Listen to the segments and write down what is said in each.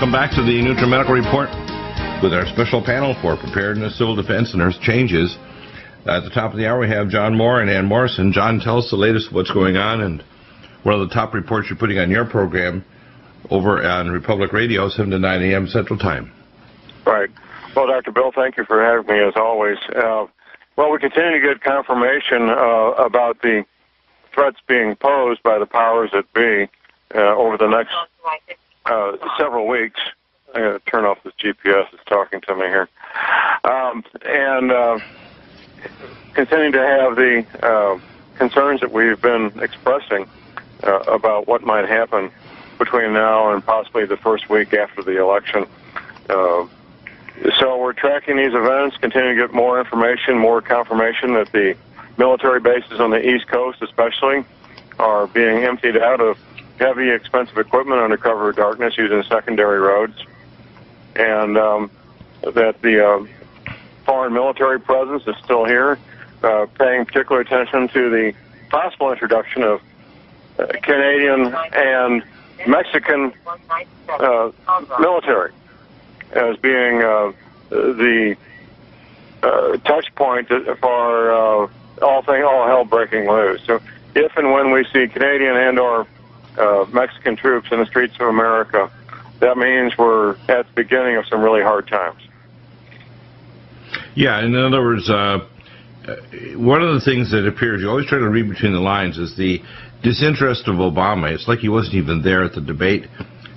Welcome back to the NutriMedical Report with our special panel for preparedness, civil defense, and earth changes. At the top of the hour, we have John Moore and Ann Morrison. John, tell us the latest, what's going on, and what are the top reports you're putting on your program over on Republic Radio, 7 to 9 a.m. Central Time. Right. Well, Dr. Bill, thank you for having me, as always. Well, we continue to get confirmation about the threats being posed by the powers that be over the next several weeks. I'm going to turn off this GPS. It's talking to me here. And continuing to have the concerns that we've been expressing about what might happen between now and possibly the first week after the election. So we're tracking these events, continuing to get more information, more confirmation that the military bases on the East Coast especially are being emptied out of heavy, expensive equipment under cover of darkness using secondary roads, and that the foreign military presence is still here, paying particular attention to the possible introduction of Canadian and Mexican military as being the touch point for all hell breaking loose. So if and when we see Canadian and or Mexican troops in the streets of America, that means we're at the beginning of some really hard times. Yeah, in other words, one of the things that appears, you always try to read between the lines, is the disinterest of Obama. It's like he wasn't even there at the debate.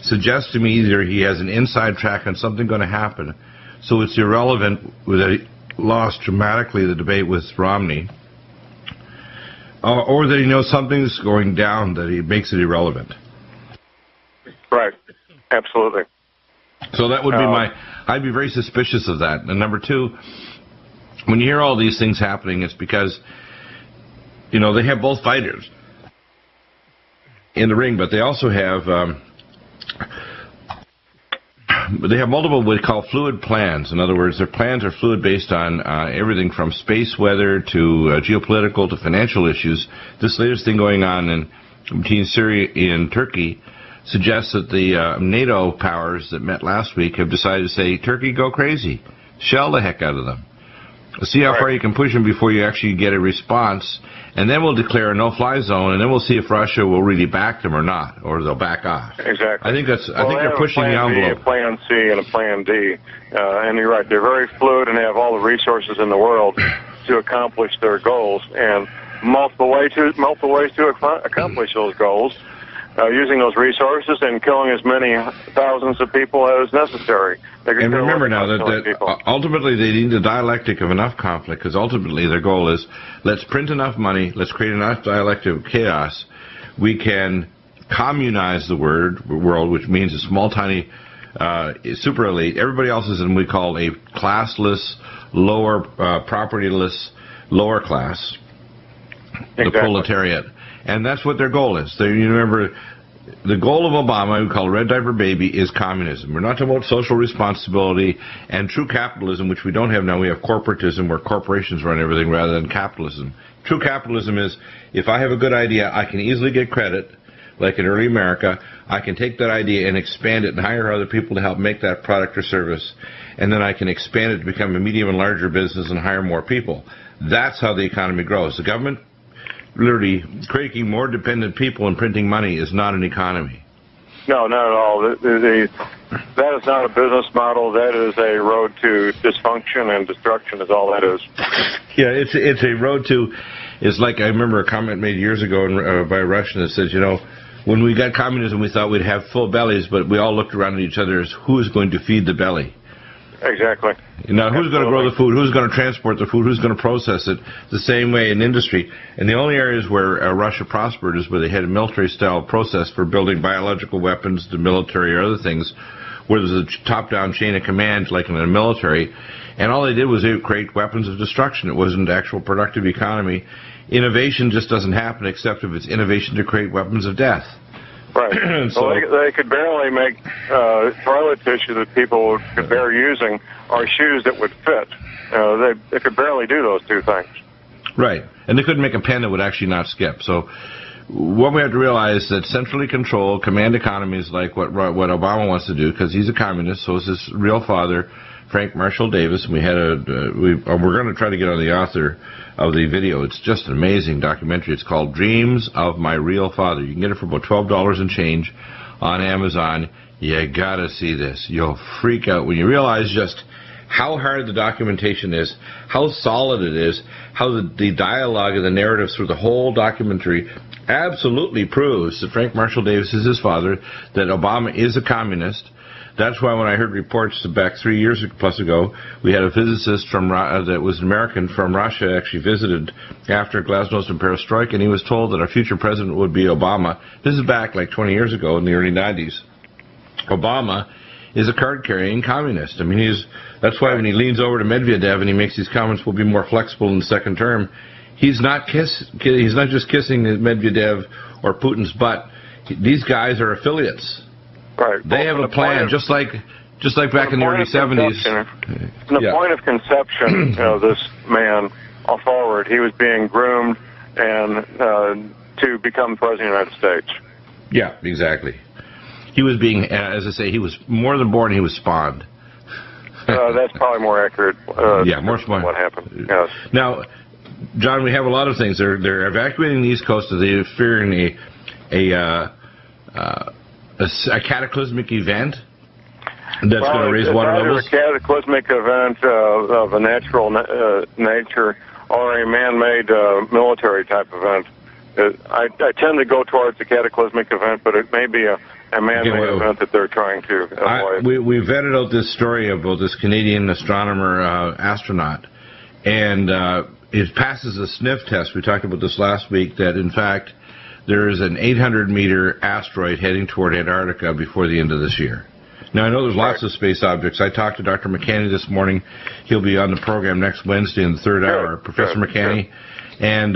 Suggests to me either he has an inside track on something going to happen, so it's irrelevant that he lost dramatically the debate with Romney, or that he knows something's going down that he makes it irrelevant. Right. Absolutely. So that would be I'd be very suspicious of that. And number two, when you hear all these things happening, it's because, you know, they have both fighters in the ring, but they also have multiple what we call fluid plans. In other words, their plans are fluid based on everything from space weather to geopolitical to financial issues. This latest thing going on between Syria and Turkey suggests that the NATO powers that met last week have decided to say, Turkey, go crazy. Shell the heck out of them. See how far you can push them before you actually get a response, and then we'll declare a no-fly zone, and then we'll see if Russia will really back them or not, or they'll back off. Exactly. I think they're pushing the envelope. A plan C and a plan D, and you're right. They're very fluid and have all the resources in the world to accomplish their goals, and multiple ways to accomplish those goals. Using those resources and killing as many thousands of people as necessary. And remember now that ultimately they need the dialectic of enough conflict, because ultimately their goal is, let's print enough money, let's create enough dialectic of chaos, we can communize the world, which means a small, tiny, super elite. Everybody else is in what we call a classless, lower, propertyless, lower class, the proletariat. And that's what their goal is. You remember, the goal of Obama, we call Red Diaper Baby, is communism. We're not talking about social responsibility and true capitalism, which we don't have now. We have corporatism, where corporations run everything rather than capitalism. True capitalism is, if I have a good idea, I can easily get credit, like in early America. I can take that idea and expand it and hire other people to help make that product or service, and then I can expand it to become a medium and larger business and hire more people. That's how the economy grows. The government literally creating more dependent people and printing money is not an economy. No, not at all. That is not a business model. That is a road to dysfunction and destruction is all that is. Yeah, it's a road to, it's like I remember a comment made years ago by a Russian that says, you know, when we got communism we thought we'd have full bellies, but we all looked around at each other as who is going to feed the belly. Exactly. Now, who's going to grow the food? Who's going to transport the food? Who's going to process it? The same way in industry. And the only areas where Russia prospered is where they had a military-style process for building biological weapons, the military or other things, where there's a top-down chain of command like in the military. And all they did was they create weapons of destruction. It wasn't actual productive economy. Innovation just doesn't happen except if it's innovation to create weapons of death. Right. So they could barely make toilet tissue that people could bear using, or shoes that would fit. They could barely do those two things. Right. And they couldn't make a pen that would actually not skip. So what we have to realize is that centrally controlled command economies like what Obama wants to do, because he's a communist, so is his real father, Frank Marshall Davis. We're going to try to get on the author of the video. It's just an amazing documentary. It's called Dreams of My Real Father. You can get it for about $12 and change on Amazon. You got to see this. You'll freak out when you realize just how hard the documentation is, how solid it is, how the dialogue and the narrative through the whole documentary absolutely proves that Frank Marshall Davis is his father, that Obama is a communist. That's why when I heard reports back 3 years plus ago, we had a physicist that was American from Russia actually visited after Glasnost and Perestroika, and he was told that our future president would be Obama. This is back like 20 years ago in the early 90s. Obama is a card-carrying communist. I mean, that's why when he leans over to Medvedev and he makes these comments, we'll be more flexible in the second term, he's not just kissing Medvedev or Putin's butt. These guys are affiliates. Right. They have a plan, just like back in the early 70s. From the point of conception of this man forward, he was being groomed and to become president of the United States. Yeah, exactly. He was being, as I say, he was more than born, he was spawned. That's probably more accurate. More smart. What happened. Yes. Now, John, we have a lot of things. They're evacuating the East Coast. They're fearing a cataclysmic event that's going to raise water levels. A cataclysmic event of a natural nature or a man-made military type event. I tend to go towards the cataclysmic event, but it may be a man-made event that they're trying to avoid. We vetted out this story about this Canadian astronomer astronaut, and it passes a sniff test. We talked about this last week, that in fact there is an 800-meter asteroid heading toward Antarctica before the end of this year. Now, I know there's lots of space objects. I talked to Dr. McCanney this morning. He'll be on the program next Wednesday in the third hour, Professor McCanney. And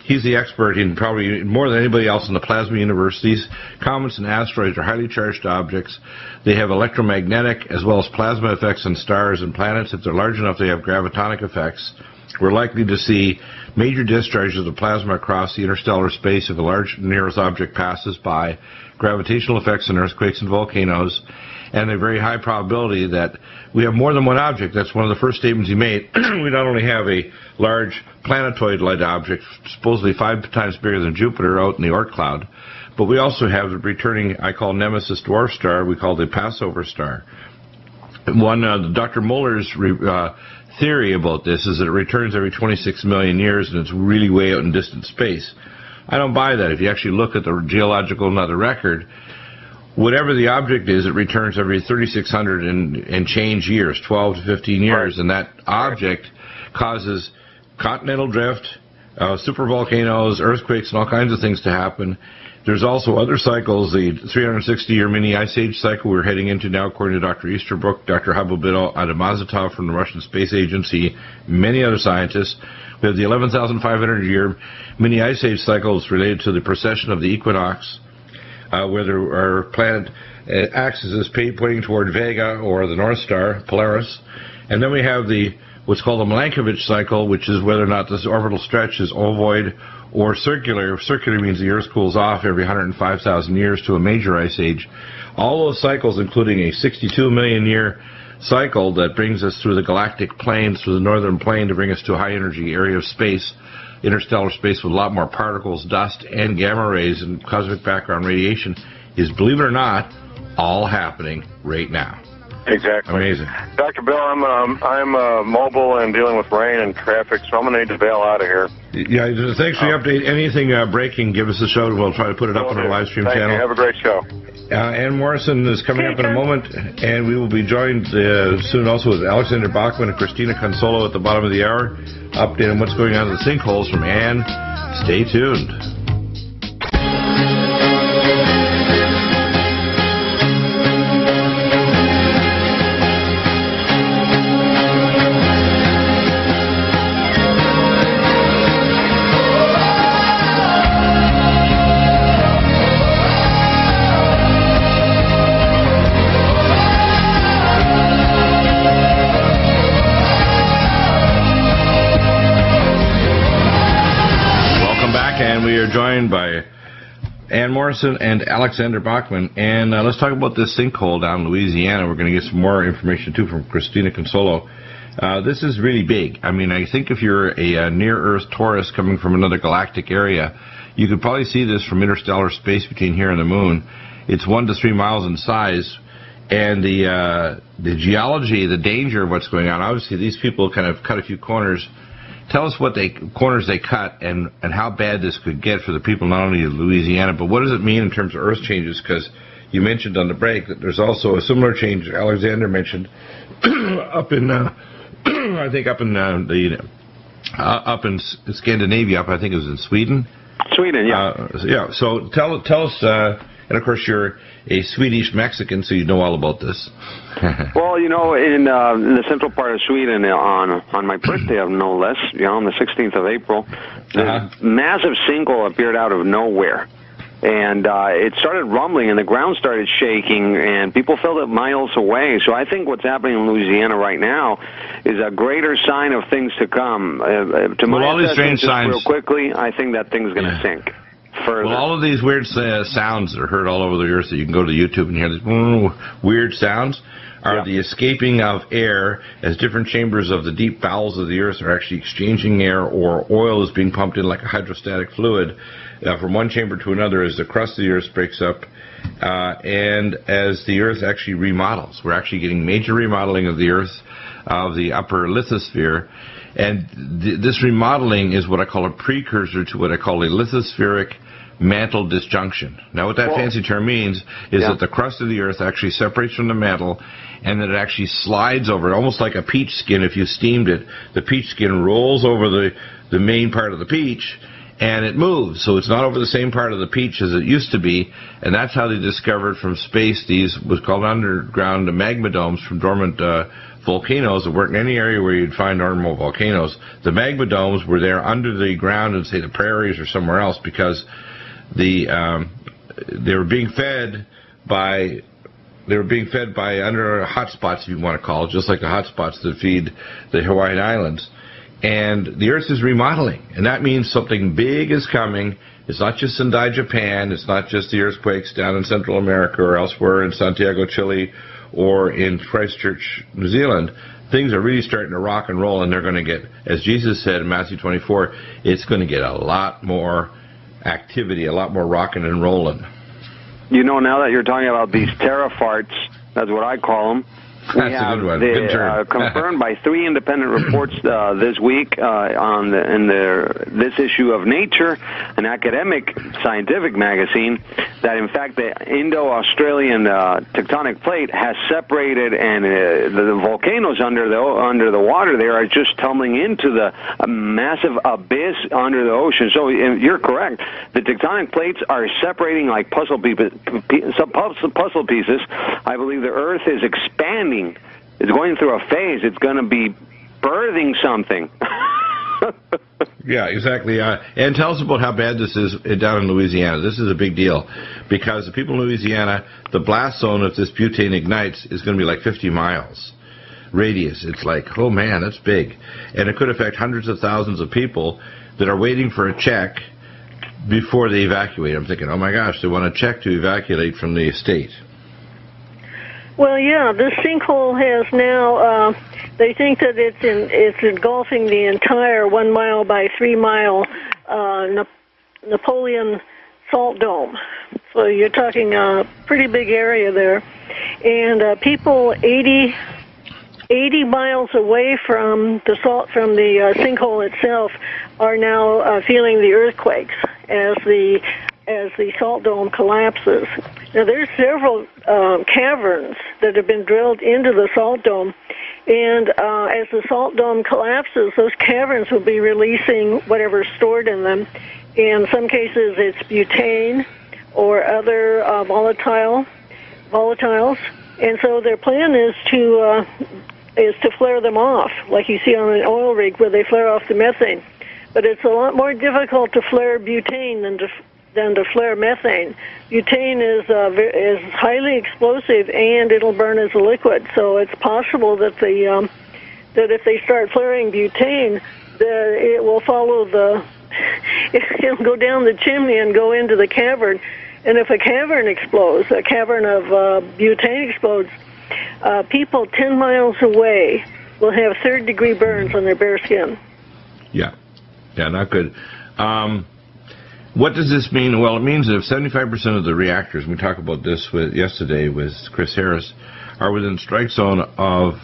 he's the expert in probably more than anybody else in the plasma universe. These comets and asteroids are highly charged objects. They have electromagnetic as well as plasma effects on stars and planets. If they're large enough, they have gravitonic effects. We're likely to see major discharges of plasma across the interstellar space if a large near-Earth object passes by, gravitational effects on earthquakes and volcanoes, and a very high probability that we have more than one object. That's one of the first statements he made. We not only have a large planetoid-like object, supposedly 5 times bigger than Jupiter, out in the Oort cloud, but we also have the returning, I call Nemesis dwarf star, we call the Passover star. Dr. Muller's theory about this is that it returns every 26 million years, and it's really way out in distant space. I don't buy that. If you actually look at the geological record, whatever the object is, it returns every 3,600 and change years, 12 to 15 years, and that object causes continental drift, supervolcanoes, earthquakes, and all kinds of things to happen. There's also other cycles, the 360-year mini ice age cycle we're heading into now, according to Dr. Easterbrook, Dr. Habibullah Adamazatov from the Russian Space Agency, many other scientists. We have the 11,500-year mini ice age cycles related to the precession of the equinox, where our planet axis is pointing toward Vega or the North Star, Polaris. And then we have what's called the Milankovitch cycle, which is whether or not this orbital stretch is ovoid or circular. Circular means the Earth cools off every 105,000 years to a major ice age. All those cycles, including a 62 million year cycle that brings us through the galactic plane, through the northern plane, to bring us to a high energy area of space, interstellar space with a lot more particles, dust, and gamma rays and cosmic background radiation, is, believe it or not, all happening right now. Exactly. Amazing. Dr. Bill, I'm mobile and dealing with rain and traffic, so I'm going to need to bail out of here. Yeah, thanks for the update. Anything breaking, give us a shout, and we'll try to put it up on our live stream channel. You. Have a great show. Ann Morrison is coming up in a moment, and we will be joined soon also with Alexander Bachman and Christina Consolo at the bottom of the hour. Update on what's going on in the sinkholes from Ann. Stay tuned. Joined by Ann Morrison and Alexander Bachman. And let's talk about this sinkhole down in Louisiana. We're going to get some more information, too, from Christina Consolo. This is really big. I mean, I think if you're a near-Earth tourist coming from another galactic area, you could probably see this from interstellar space between here and the moon. It's 1 to 3 miles in size. And the geology, the danger of what's going on, obviously these people kind of cut a few corners. Tell us what corners they cut and how bad this could get for the people not only of Louisiana, but what does it mean in terms of Earth changes? Because you mentioned on the break that there's also a similar change Alexander mentioned up in, I think up in Scandinavia. I think it was in Sweden. Sweden, yeah. Yeah. So tell us. And, of course, you're a Swedish Mexican, so you know all about this. Well, you know, in the central part of Sweden, on my birthday, no less, you know, on the 16th of April, this massive sinkhole appeared out of nowhere. And it started rumbling, and the ground started shaking, and people felt it miles away. So I think what's happening in Louisiana right now is a greater sign of things to come. To my all these strange signs. Real quickly, I think that thing's going to sink. Further. Well, all of these weird sounds that are heard all over the earth that you can go to YouTube and hear these weird sounds are the escaping of air as different chambers of the deep bowels of the earth are actually exchanging air, or oil is being pumped in like a hydrostatic fluid from one chamber to another as the crust of the earth breaks up and as the earth actually remodels. We're actually getting major remodeling of the earth, of the upper lithosphere. And this remodeling is what I call a precursor to what I call a lithospheric mantle disjunction. Now, what that fancy term means is that the crust of the earth actually separates from the mantle, and that it actually slides over, almost like a peach skin. If you steamed it, the peach skin rolls over the main part of the peach, and it moves. So it's not over the same part of the peach as it used to be, and that's how they discovered from space these was called underground magma domes from dormant volcanoes that weren't in any area where you'd find normal volcanoes. The magma domes were there under the ground in, say, the prairies or somewhere else because they were being fed by under hot spots, if you want to call it, just like the hot spots that feed the Hawaiian Islands. And the Earth is remodeling, and that means something big is coming. It's not just Sendai, Japan. It's not just the earthquakes down in Central America or elsewhere in Santiago, Chile, or in Christchurch, New Zealand. Things are really starting to rock and roll, and they're going to get, as Jesus said in Matthew 24, it's going to get a lot more activity, a lot more rocking and rolling. You know, now that you're talking about these terrafarts, that's what I call them. That's a good one. Good term. Confirmed by 3 independent reports this week in this issue of Nature, an academic scientific magazine, that in fact the Indo-Australian tectonic plate has separated, and the volcanoes under the water there are just tumbling into the massive abyss under the ocean. So you're correct. The tectonic plates are separating like puzzle pieces. I believe the Earth is expanding. It's going through a phase. It's going to be birthing something. Yeah, exactly. And tell us about how bad this is down in Louisiana. This is a big deal because the people in Louisiana, the blast zone, if this butane ignites, is going to be like 50 miles radius. It's like, oh man, that's big. And it could affect hundreds of thousands of people that are waiting for a check before they evacuate. I'm thinking, oh my gosh, they want a check to evacuate from the estate. Well, yeah, this sinkhole has now, they think that it's engulfing the entire 1 mile by 3 mile Napoleon salt dome. So you're talking a pretty big area there. And people 80 miles away from the sinkhole itself are now feeling the earthquakes as the salt dome collapses. Now, there's several caverns that have been drilled into the salt dome, and as the salt dome collapses, those caverns will be releasing whatever's stored in them. In some cases, it's butane or other volatiles, and so their plan is to flare them off, like you see on an oil rig where they flare off the methane. But it's a lot more difficult to flare butane than to flare methane. Butane is highly explosive, and it'll burn as a liquid. So it's possible that that if they start flaring butane, it will follow the it'll go down the chimney and go into the cavern. And if a cavern explodes, a cavern of butane explodes, people 10 miles away will have third-degree burns on their bare skin. Yeah, not good. What does this mean? Well, it means that if 75% of the reactors, and we talked about this yesterday with Chris Harris, are within strike zone of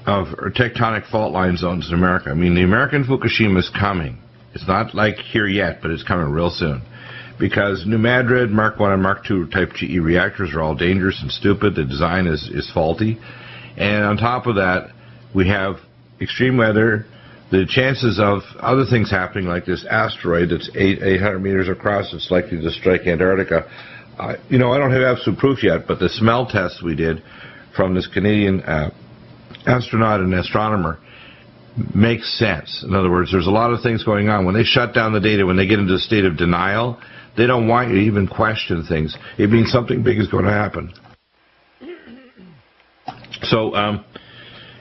tectonic fault line zones in America. I mean, the American Fukushima is coming. It's not like here yet, but it's coming real soon. Because New Madrid, Mark I and Mark II type GE reactors are all dangerous and stupid. The design is faulty. And on top of that, we have extreme weather. The chances of other things happening, like this asteroid that's 800 meters across, it's likely to strike Antarctica. I don't have absolute proof yet, but the smell test we did from this Canadian astronaut and astronomer makes sense. In other words, there's a lot of things going on. When they shut down the data, when they get into a state of denial, they don't want you to even question things. It means something big is going to happen. So,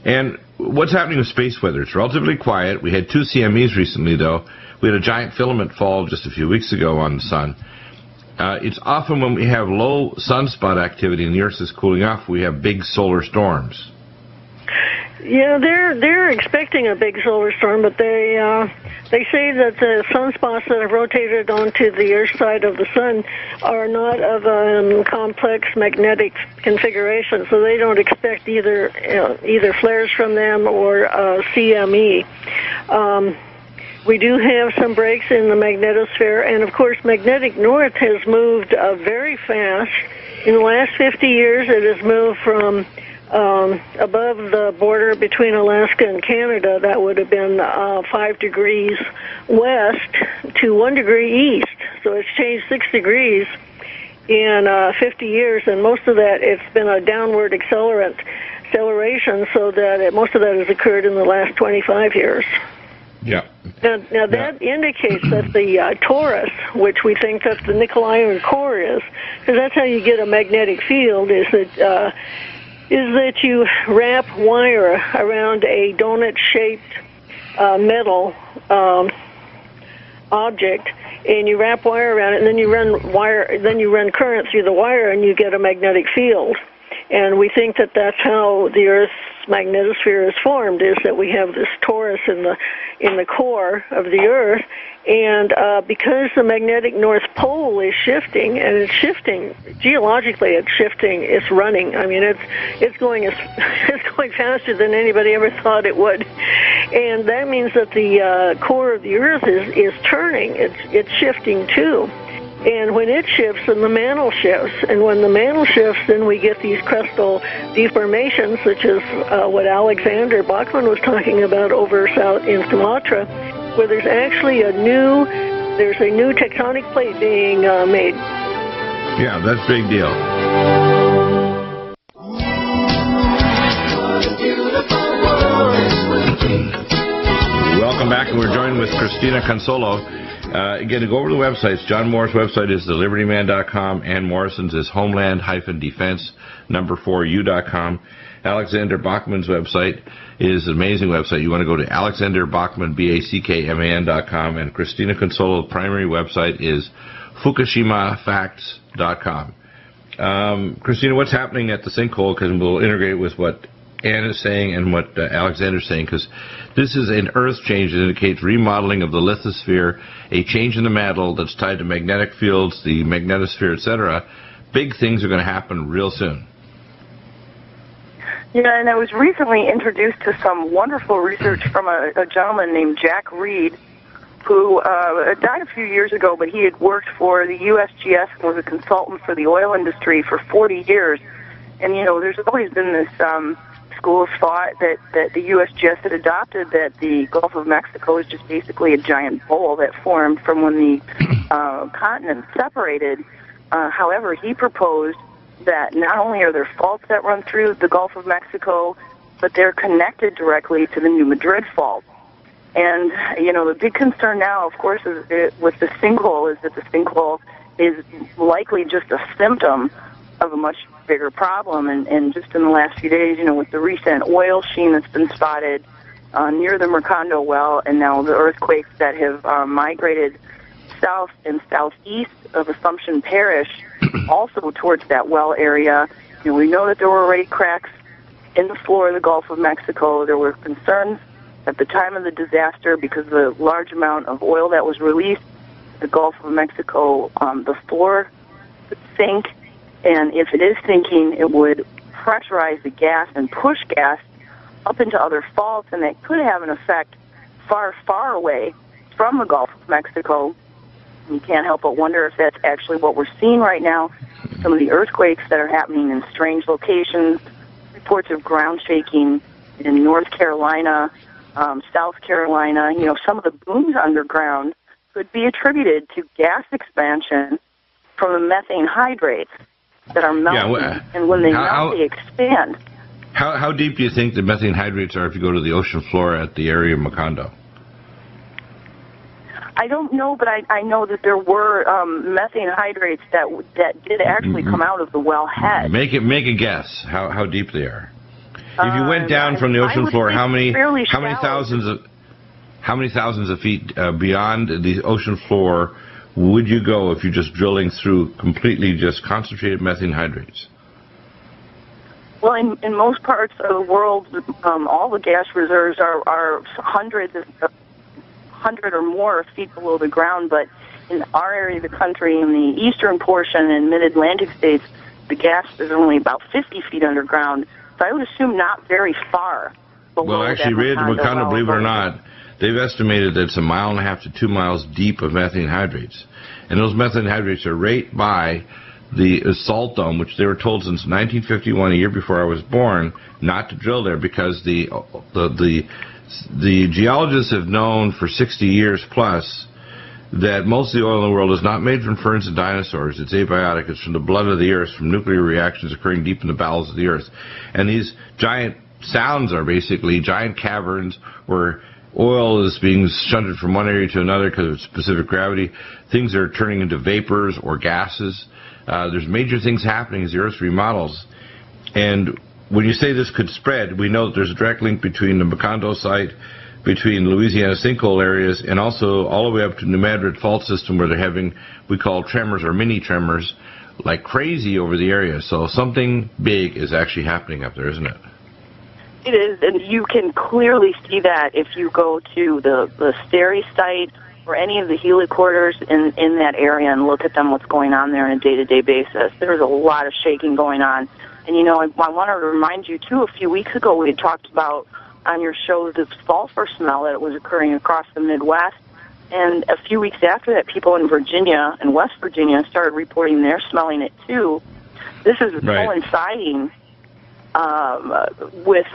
and what's happening with space weather? It's relatively quiet. We had 2 CMEs recently, though. We had a giant filament fall just a few weeks ago on the sun. It's often when we have low sunspot activity and the Earth is cooling off, we have big solar storms. Yeah, they're expecting a big solar storm, but they say that the sunspots that have rotated onto the Earth's side of the sun are not of a complex magnetic configuration, so they don't expect either flares from them or CME. We do have some breaks in the magnetosphere, and of course, magnetic north has moved very fast. In the last 50 years, it has moved from above the border between Alaska and Canada, that would have been 5 degrees west, to 1 degree east. So it's changed 6 degrees in 50 years, and most of that, it's been a downward acceleration, so that most of that has occurred in the last 25 years. Yeah. Now that indicates that the torus, which we think that the nickel iron core is, because that's how you get a magnetic field, is that you wrap wire around a donut-shaped metal object, and you wrap wire around it, and then you run current through the wire, and you get a magnetic field. And we think that that's how the Earth's magnetosphere is formed, is that we have this torus in the core of the Earth, and because the magnetic North Pole is shifting, and it's shifting geologically, it's running. I mean, it's going faster than anybody ever thought it would, and that means that the core of the Earth is turning. It's shifting too. And when it shifts, then the mantle shifts. And when the mantle shifts, then we get these crustal deformations, such as what Alexander Bachmann was talking about over south in Sumatra, where there's actually a new tectonic plate being made. Yeah, that's a big deal. Welcome back, and we're joined with Christina Consolo. Again, to go over the websites, John Moore's website is thelibertyman.com, and Morrison's is homeland-defense4u.com. Alexander Bachman's website is an amazing website. You want to go to alexanderbachman.com, and Christina Consolo's primary website is fukushimafacts.com. Christina, what's happening at the sinkhole? Because we'll integrate with what Ann is saying and what Alexander's saying, because this is an earth change that indicates remodeling of the lithosphere, a change in the mantle that's tied to magnetic fields, the magnetosphere, etc. Big things are going to happen real soon. Yeah, and I was recently introduced to some wonderful research from a gentleman named Jack Reed, who died a few years ago, but he had worked for the USGS and was a consultant for the oil industry for 40 years. And, there's always been this school of thought that the USGS had adopted, that the Gulf of Mexico is just basically a giant bowl that formed from when the continents separated. However, he proposed that not only are there faults that run through the Gulf of Mexico, but they're connected directly to the New Madrid fault. And, the big concern now, of course, with the sinkhole is that the sinkhole is likely just a symptom of a much bigger problem. And just in the last few days, with the recent oil sheen that's been spotted, near the Mercando well, and now the earthquakes that have migrated south and southeast of Assumption Parish, also towards that well area. We know that there were already cracks in the floor of the Gulf of Mexico. There were concerns at the time of the disaster because of the large amount of oil that was released. The Gulf of Mexico, the floor could sink, and if it is sinking, it would pressurize the gas and push gas up into other faults, and that could have an effect far, far away from the Gulf of Mexico. You can't help but wonder if that's actually what we're seeing right now. Some of the earthquakes that are happening in strange locations, reports of ground shaking in North Carolina, South Carolina. Some of the booms underground could be attributed to gas expansion from the methane hydrates that are melting, and when they melt, they expand. How deep do you think the methane hydrates are if you go to the ocean floor at the area of Macondo? I don't know, but I know that there were methane hydrates that did actually come out of the wellhead. Make a guess how deep they are. If you went down from the ocean floor, how many thousands of feet beyond the ocean floor would you go if you're just drilling through completely just concentrated methane hydrates? Well, in most parts of the world, all the gas reserves are hundreds of 100 or more feet below the ground, but in our area of the country, in the eastern portion and mid-Atlantic states, the gas is only about 50 feet underground. So I would assume not very far below. Well, actually, Macondo, believe it or not, they've estimated that it's 1.5 miles to 2 miles deep of methane hydrates. And those methane hydrates are right by the salt dome, which they were told since 1951, a year before I was born, not to drill there because the geologists have known for 60 years plus that most of the oil in the world is not made from ferns and dinosaurs. It's abiotic. It's from the blood of the earth, from nuclear reactions occurring deep in the bowels of the earth. And these giant sounds are basically giant caverns where oil is being shunted from one area to another because of specific gravity. Things are turning into vapors or gases. There's major things happening as the earth remodels. And when you say this could spread, we know that there's a direct link between the Macondo site, between Louisiana sinkhole areas, and also all the way up to New Madrid fault system where they're having, we call tremors or mini tremors, like crazy over the area. So something big is actually happening up there, isn't it? It is, and you can clearly see that if you go to the Steri site or any of the helicorridors in that area and look at them, what's going on there on a day-to-day basis. There's a lot of shaking going on. And, I want to remind you, too, a few weeks ago we had talked about on your show this sulfur smell that was occurring across the Midwest. And a few weeks after that, people in Virginia and West Virginia started reporting they're smelling it, too. This is coinciding with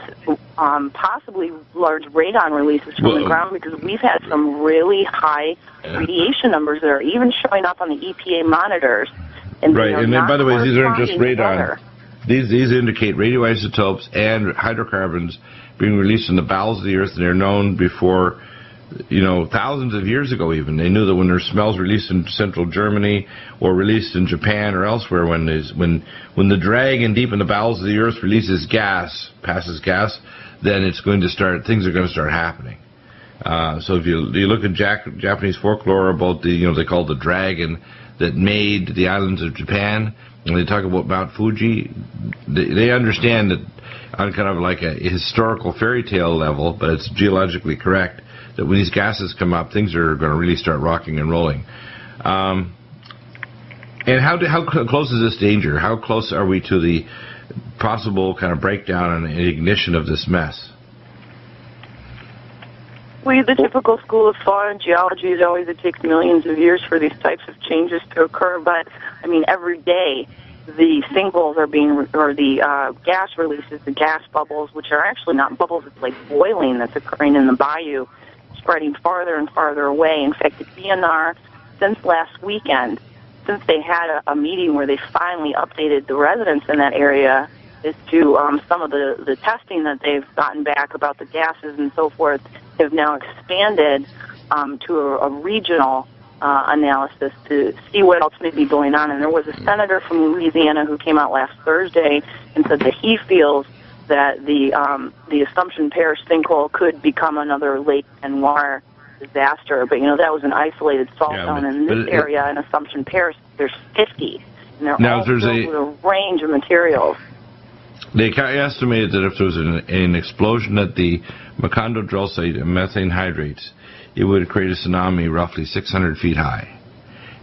possibly large radon releases from the ground because we've had some really high radiation numbers that are even showing up on the EPA monitors. And and then, by the way, these aren't just radon. These indicate radioisotopes and hydrocarbons being released in the bowels of the earth, and they're known before, thousands of years ago even. They knew that when there's smells released in central Germany or released in Japan or elsewhere, when the dragon deep in the bowels of the earth releases gas, passes gas, then things are going to start happening. So if you look at Japanese folklore about they call the dragon that made the islands of Japan, and they talk about Mount Fuji, they understand that on kind of like a historical fairy tale level, but it's geologically correct, that when these gases come up, things are going to really start rocking and rolling. And how close is this danger? How close are we to the possible kind of breakdown and ignition of this mess? Well, the typical school of thought in geology is always it takes millions of years for these types of changes to occur. But, every day the sinkholes are the gas releases, the gas bubbles, which are actually not bubbles, it's like boiling that's occurring in the bayou, spreading farther and farther away. In fact, the DNR, since last weekend, since they had a meeting where they finally updated the residents in that area as to some of the testing that they've gotten back about the gases and so forth, have now expanded to a regional analysis to see what else may be going on. And there was a senator from Louisiana who came out last Thursday and said that he feels that the Assumption Parish sinkhole could become another Lake Anwar disaster. But, that was an isolated salt zone. In this area in Assumption Parish, there's 50. And they're all filled with a range of materials. They estimated that if there was an explosion at the Macondo drill site of methane hydrates, it would create a tsunami roughly 600 feet high.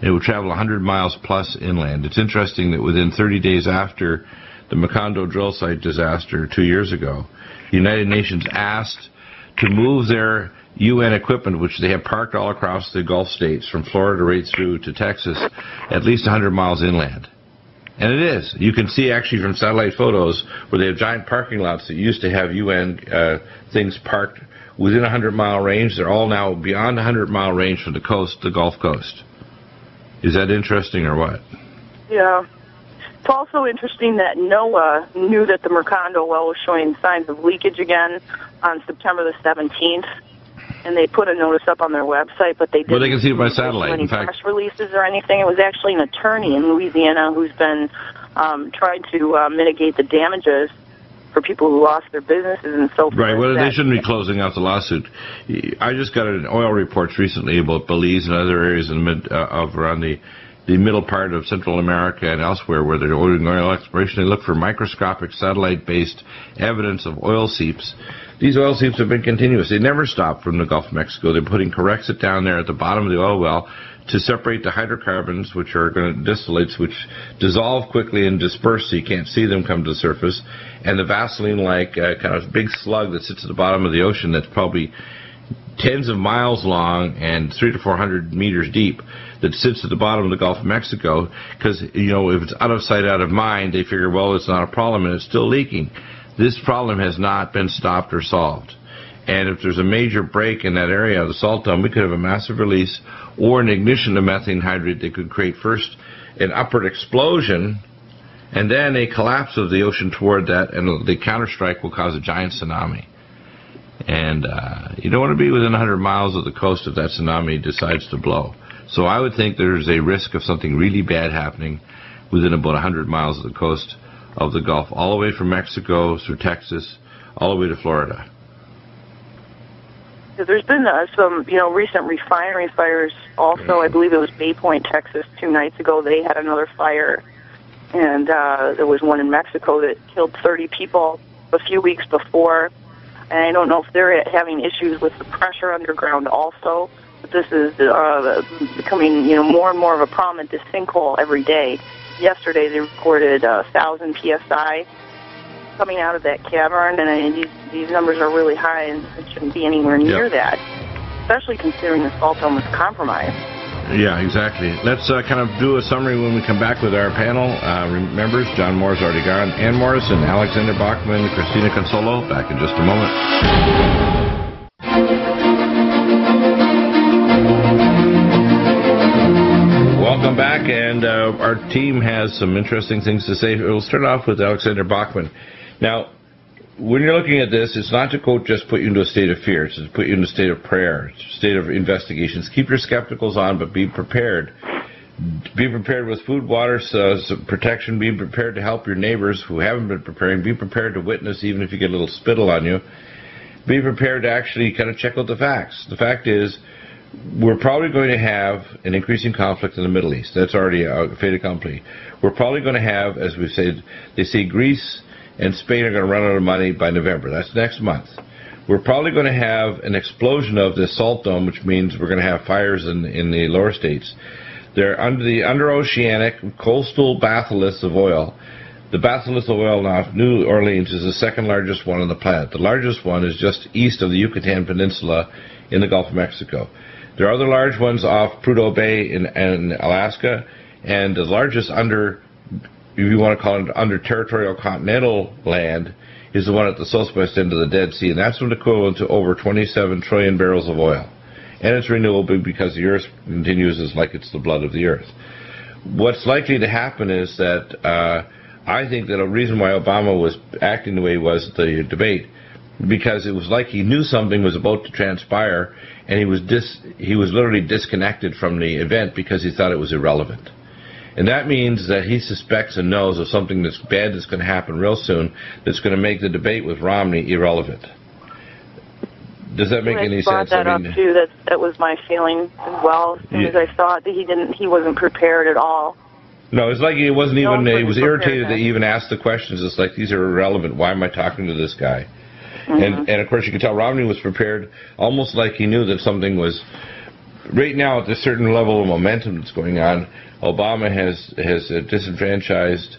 It would travel 100 miles plus inland. It's interesting that within 30 days after the Macondo drill site disaster 2 years ago, the United Nations asked to move their UN equipment, which they have parked all across the Gulf states, from Florida right through to Texas, at least 100 miles inland. And it is. You can see actually from satellite photos where they have giant parking lots that used to have UN things parked within a 100-mile range. They're all now beyond a 100-mile range from the coast, the Gulf Coast. Is that interesting or what? Yeah. It's also interesting that NOAA knew that the Macondo well was showing signs of leakage again on September the 17th, and they put a notice up on their website, but they didn't. Well, they can see it by satellite. In fact, press releases or anything. It was actually an attorney in Louisiana who's been trying to mitigate the damages for people who lost their businesses and so forth. Right. Well, they shouldn't be closing out the lawsuit. I just got an oil reports recently about Belize and other areas in around the middle part of Central America and elsewhere where they're doing oil exploration. They look for microscopic satellite-based evidence of oil seeps. These oil seeps have been continuous. They never stop from the Gulf of Mexico. They're putting corexit down there at the bottom of the oil well to separate the hydrocarbons, which are going to distillates, which dissolve quickly and disperse so you can't see them come to the surface, and the Vaseline-like kind of big slug that sits at the bottom of the ocean that's probably tens of miles long and 300 to 400 meters deep that sits at the bottom of the Gulf of Mexico, because, if it's out of sight, out of mind, they figure, well, it's not a problem, and it's still leaking. This problem has not been stopped or solved. And if there's a major break in that area of the salt dome, we could have a massive release or an ignition of methane hydrate that could create first an upward explosion and then a collapse of the ocean toward that, and the counterstrike will cause a giant tsunami. And you don't want to be within 100 miles of the coast if that tsunami decides to blow. So I would think there's a risk of something really bad happening within about 100 miles of the coast of the Gulf, all the way from Mexico through Texas, all the way to Florida. There's been some, recent refinery fires also. I believe it was Bay Point, Texas, 2 nights ago. They had another fire. And there was one in Mexico that killed 30 people a few weeks before. And I don't know if they're having issues with the pressure underground also. But this is becoming, more and more of a problem at this sinkhole every day. Yesterday they recorded 1,000 psi coming out of that cavern, and these numbers are really high, and it shouldn't be anywhere near that, especially considering the salt dome was compromised. Yeah, exactly. Let's kind of do a summary when we come back with our panel. Members, John Moore's already gone, Ann Morrison, Alexander Bachman, Christina Consolo. Back in just a moment. Welcome back, and our team has some interesting things to say. We'll start off with Alexander Bachman. Now, when you're looking at this, it's not to, quote, just put you into a state of fear. It's to put you in a state of prayer, state of investigations. Keep your skepticals on, but be prepared. Be prepared with food, water, protection. Be prepared to help your neighbors who haven't been preparing. Be prepared to witness, even if you get a little spittle on you. Be prepared to actually kind of check out the facts. The fact is, we're probably going to have an increasing conflict in the Middle East. That's already a fait accompli. We're probably going to have, as we've said, they say Greece and Spain are going to run out of money by November. That's next month. We're probably going to have an explosion of this salt dome, which means we're going to have fires in the lower states. They're under the underoceanic coastal batholiths of oil. The batholith of oil now, New Orleans, is the second largest one on the planet. The largest one is just east of the Yucatan Peninsula in the Gulf of Mexico. There are other large ones off Prudhoe Bay in Alaska, and the largest under, if you want to call it under territorial continental land, is the one at the southwest end of the Dead Sea, and that's equivalent to over 27 trillion barrels of oil. And it's renewable because the earth continues as like it's the blood of the earth. What's likely to happen is that I think that a reason why Obama was acting the way he was at the debate, because it was like he knew something was about to transpire, and he was literally disconnected from the event because he thought it was irrelevant. And that means that he suspects and knows of something that's bad that's going to happen real soon that's going to make the debate with Romney irrelevant. Does that make any sense? I brought that up too. That was my feeling as well. As soon as I saw it, that he wasn't prepared at all. No, it's like he wasn't even. He was irritated to even ask the questions. It's like, these are irrelevant. Why am I talking to this guy? And of course you could tell Romney was prepared, almost like he knew that something was. Right now, at this certain level of momentum that's going on, Obama has disenfranchised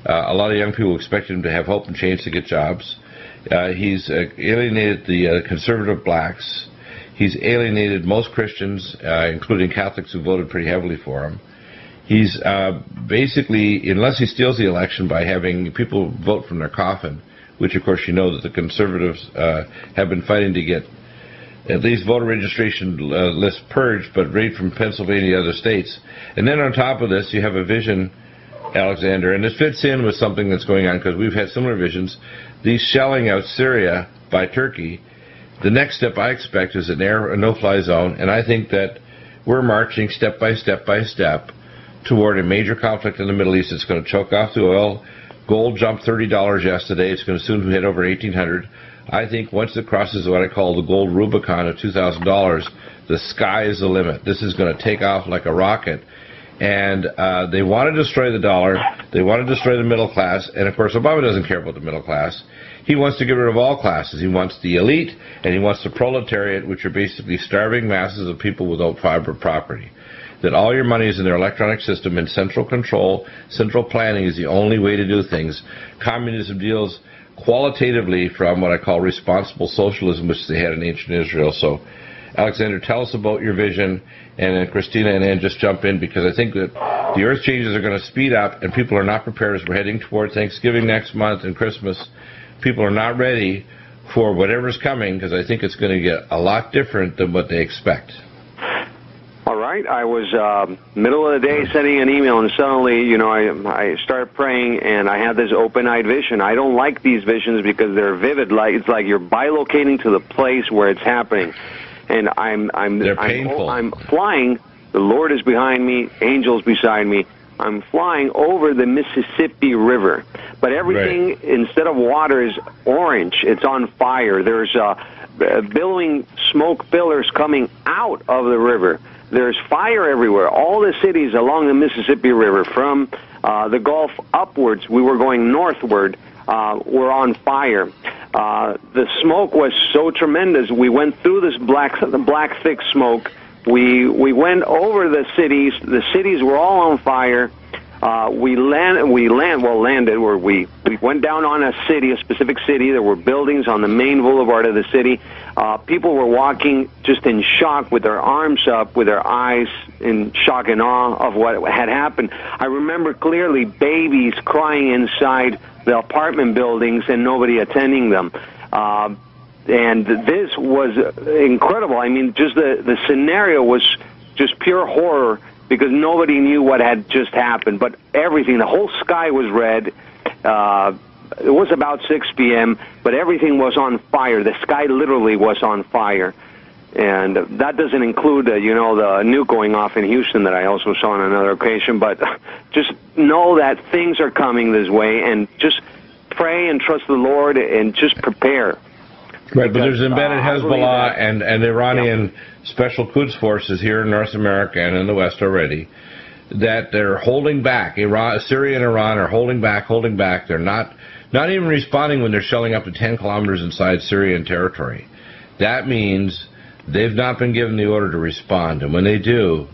a lot of young people who expected him to have hope and change to get jobs. He's alienated the conservative blacks. He's alienated most Christians, including Catholics who voted pretty heavily for him. He's basically, unless he steals the election by having people vote from their coffin, which of course you know that the conservatives have been fighting to get at least voter registration lists purged, but right from Pennsylvania and other states. And then on top of this, you have a vision, Alexander, and this fits in with something that's going on because we've had similar visions. These shelling out Syria by Turkey, the next step I expect is a no-fly zone, and I think that we're marching step by step by step toward a major conflict in the Middle East. It's going to choke off the oil. Gold jumped $30 yesterday. It's going to soon hit over $1,800. I think once it crosses what I call the gold Rubicon of $2,000, the sky is the limit. This is going to take off like a rocket. And they want to destroy the dollar. They want to destroy the middle class. And, of course, Obama doesn't care about the middle class. He wants to get rid of all classes. He wants the elite, and he wants the proletariat, which are basically starving masses of people without fiber property. That all your money is in their electronic system, and central control, central planning is the only way to do things. Communism deals qualitatively from what I call responsible socialism, which they had in ancient Israel. So, Alexander, tell us about your vision, and then Christina and Ann just jump in, because I think that the earth changes are going to speed up, and people are not prepared as we're heading toward Thanksgiving next month and Christmas. People are not ready for whatever's coming, because I think it's going to get a lot different than what they expect. All right. I was middle of the day sending an email, and suddenly, I started praying, and I had this open-eyed vision. I don't like these visions because they're vivid. It's like you're bilocating to the place where it's happening. And They're painful. I'm flying. The Lord is behind me. Angels beside me. I'm flying over the Mississippi River, but everything instead of water is orange. It's on fire. There's billowing smoke pillars coming out of the river. There's fire everywhere. All the cities along the Mississippi River, from the Gulf upwards, we were going northward, were on fire. The smoke was so tremendous. We went through this black thick smoke. We went over the cities. The cities were all on fire. We landed where we went down on a city, a specific city. There were buildings on the main boulevard of the city. People were walking just in shock with their arms up, with their eyes in shock and awe of what had happened. I remember clearly babies crying inside the apartment buildings and nobody attending them. And this was incredible. I mean, just the scenario was just pure horror because nobody knew what had just happened. But everything, the whole sky was red. It was about 6 p.m., but everything was on fire. The sky literally was on fire. And that doesn't include, the nuke going off in Houston that I also saw on another occasion. But just know that things are coming this way, and just pray and trust the Lord and just prepare. Right, but there's embedded Hezbollah and Iranian special Quds forces here in North America and in the West already that they're holding back. Syria and Iran are holding back. They're not even responding when they're shelling up to 10 kilometers inside Syrian territory. That means they've not been given the order to respond, and when they do,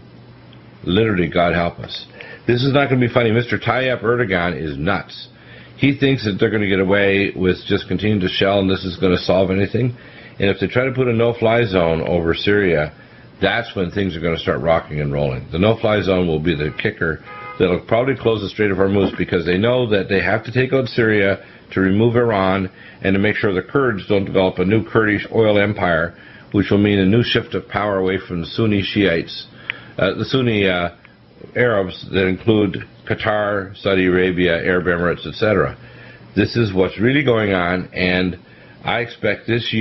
literally, God help us. This is not going to be funny. Mr. Tayyip Erdogan is nuts. He thinks that they're going to get away with just continuing to shell and this is going to solve anything. And if they try to put a no-fly zone over Syria, that's when things are going to start rocking and rolling. The no-fly zone will be the kicker that'll probably close the Strait of Hormuz, because they know that they have to take out Syria to remove Iran and to make sure the Kurds don't develop a new Kurdish oil empire, which will mean a new shift of power away from the Sunni Shiites, the Sunni Arabs that include Qatar, Saudi Arabia, Arab Emirates, etc. This is what's really going on, and I expect this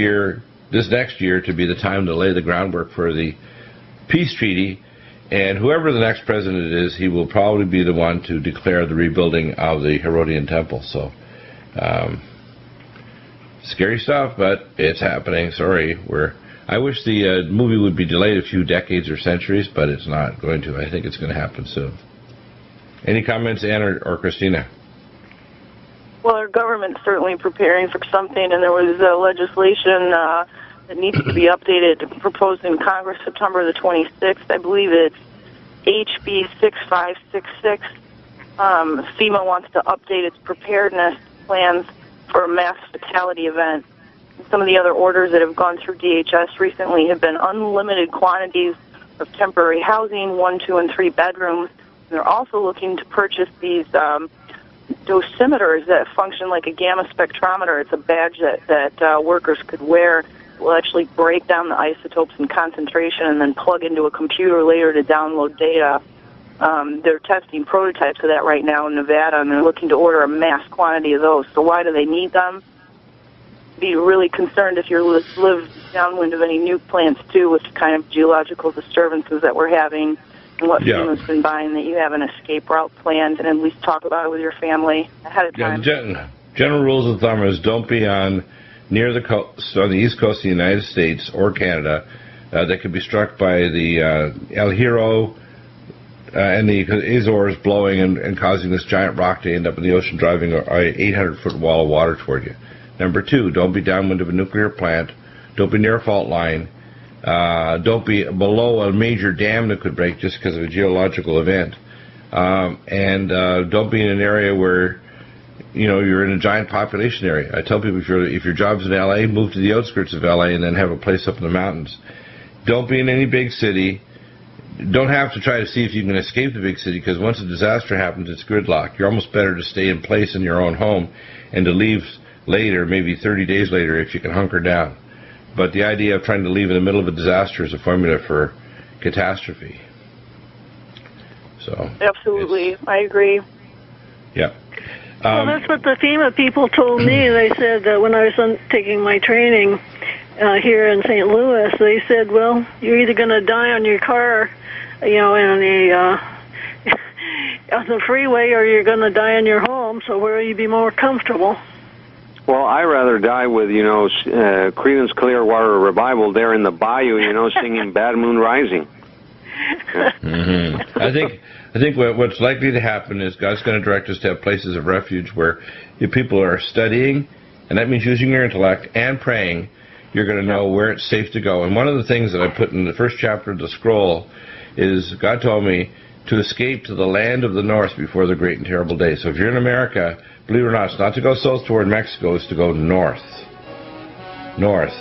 next year, to be the time to lay the groundwork for the peace treaty. And whoever the next president is, he will probably be the one to declare the rebuilding of the Herodian temple. So, scary stuff, but it's happening. Sorry. I wish the movie would be delayed a few decades or centuries, but it's not going to. I think it's going to happen soon. Any comments, Ann or Christina? Well, our government's certainly preparing for something, and there was legislation that needs to be updated, proposed in Congress September the 26th. I believe it's HB 6566. FEMA wants to update its preparedness plans for a mass fatality event. Some of the other orders that have gone through DHS recently have been unlimited quantities of temporary housing, 1, 2, and 3 bedrooms. They're also looking to purchase these dosimeters that function like a gamma spectrometer. It's a badge that workers could wear. It will actually break down the isotopes and concentration and then plug into a computer later to download data. They're testing prototypes of that right now in Nevada, and they're looking to order a mass quantity of those. So why do they need them? Be really concerned if you live downwind of any nuke plants, too, with the kind of geological disturbances that we're having and what FEMA's been buying, that you have an escape route planned and at least talk about it with your family ahead of time. Yeah, general rules of thumb is don't be near the coast, on the east coast of the United States or Canada, that could be struck by the El Hierro and the Azores blowing and causing this giant rock to end up in the ocean, driving an 800-foot wall of water toward you. Number 2, don't be downwind of a nuclear plant. Don't be near a fault line. Don't be below a major dam that could break just because of a geological event. And don't be in an area where, you're in a giant population area. I tell people if your job's in L.A., move to the outskirts of L.A. and then have a place up in the mountains. Don't be in any big city. Don't have to try to see if you can escape the big city, because once a disaster happens, it's gridlock. You're almost better to stay in place in your own home and to leave later, maybe 30 days later, if you can hunker down. But the idea of trying to leave in the middle of a disaster is a formula for catastrophe. So absolutely, I agree. Yeah. Well, that's what the FEMA people told me. They said that when I was taking my training here in St. Louis, they said, well, you're either going to die on your car, on the freeway, or you're going to die in your home, so where will you be more comfortable? Well, I'd rather die with, Creedence Clearwater Revival there in the bayou, singing Bad Moon Rising. Mm-hmm. I think what's likely to happen is God's going to direct us to have places of refuge where if people are studying, and that means using your intellect and praying, you're going to know where it's safe to go. And one of the things that I put in the first chapter of the scroll is God told me to escape to the land of the north before the great and terrible day. So if you're in America, believe it or not, it's not to go south toward Mexico, it's to go north. North.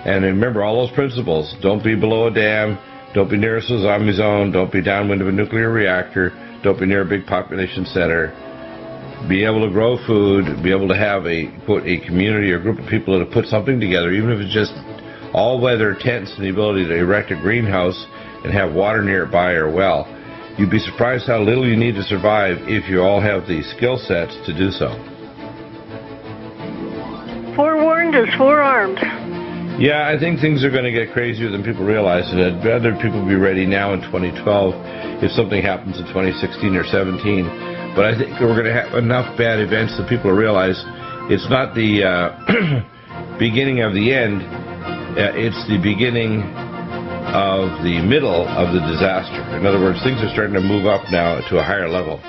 And remember all those principles. Don't be below a dam. Don't be near a tsunami zone. Don't be downwind of a nuclear reactor. Don't be near a big population center. Be able to grow food. Be able to have a community or group of people that have put something together, even if it's just all-weather tents and the ability to erect a greenhouse and have water nearby or well. You'd be surprised how little you need to survive if you all have the skill sets to do so. Forewarned is forearmed. Yeah, I think things are going to get crazier than people realize, and I'd rather people be ready now in 2012 if something happens in 2016 or 17. But I think we're going to have enough bad events that people realize it's not the beginning of the end, it's the beginning of the middle of the disaster. In other words, things are starting to move up now to a higher level.